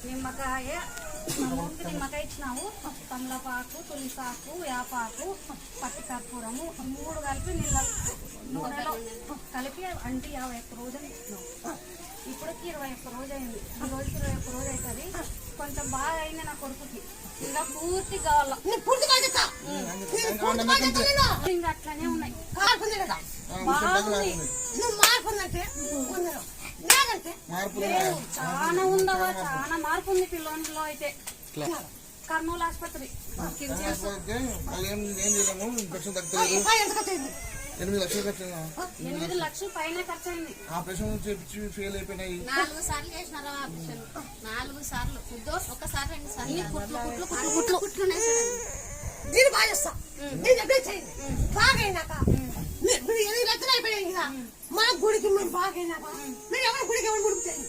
నిమ్మకాయ మూడుకి నిమ్మకాయ ఇచ్చినాము, తమలపాకు, తులిసాకు, వేపాకు, పట్టి కర్పూరము 3 కలిపి నూనెలో కలిపి అంటి 51 రోజులు ఇచ్చినాము. ఇప్పటికి 21 రోజు అయింది. ఈ రోజుకి 21 రోజు అవుతుంది. కొంచెం బాగా అయింది నా కొడుకుకి. ఇంకా పూర్తి కావాలా ఇంకా అట్లనే ఉన్నాయి. చాలా ఉందవా, చాలా మార్పు ఉంది పిల్లోనిలో అయితే. కర్నూలు ఆసుపత్రి 8 లక్షలు పైన ఖర్చు అయింది. ఆపరేషన్ చేపించి ఫెయిల్ అయిపోయినాయి. 4 సార్లు చేసినారా ఆపరేషన్? 4 సార్లు. ఒక్కసారి 2 సార్లు కుట్లు దీన్ని బాగా చేస్తా. నేను చెప్పే చేయండి. బాగైనాక మీరు 8 లక్షలు అయిపోయాయి కదా, మా గుడికి మేము బాగైనాక మీరు ఎవరి గుడికి ఎవరి గుడికి చేయండి.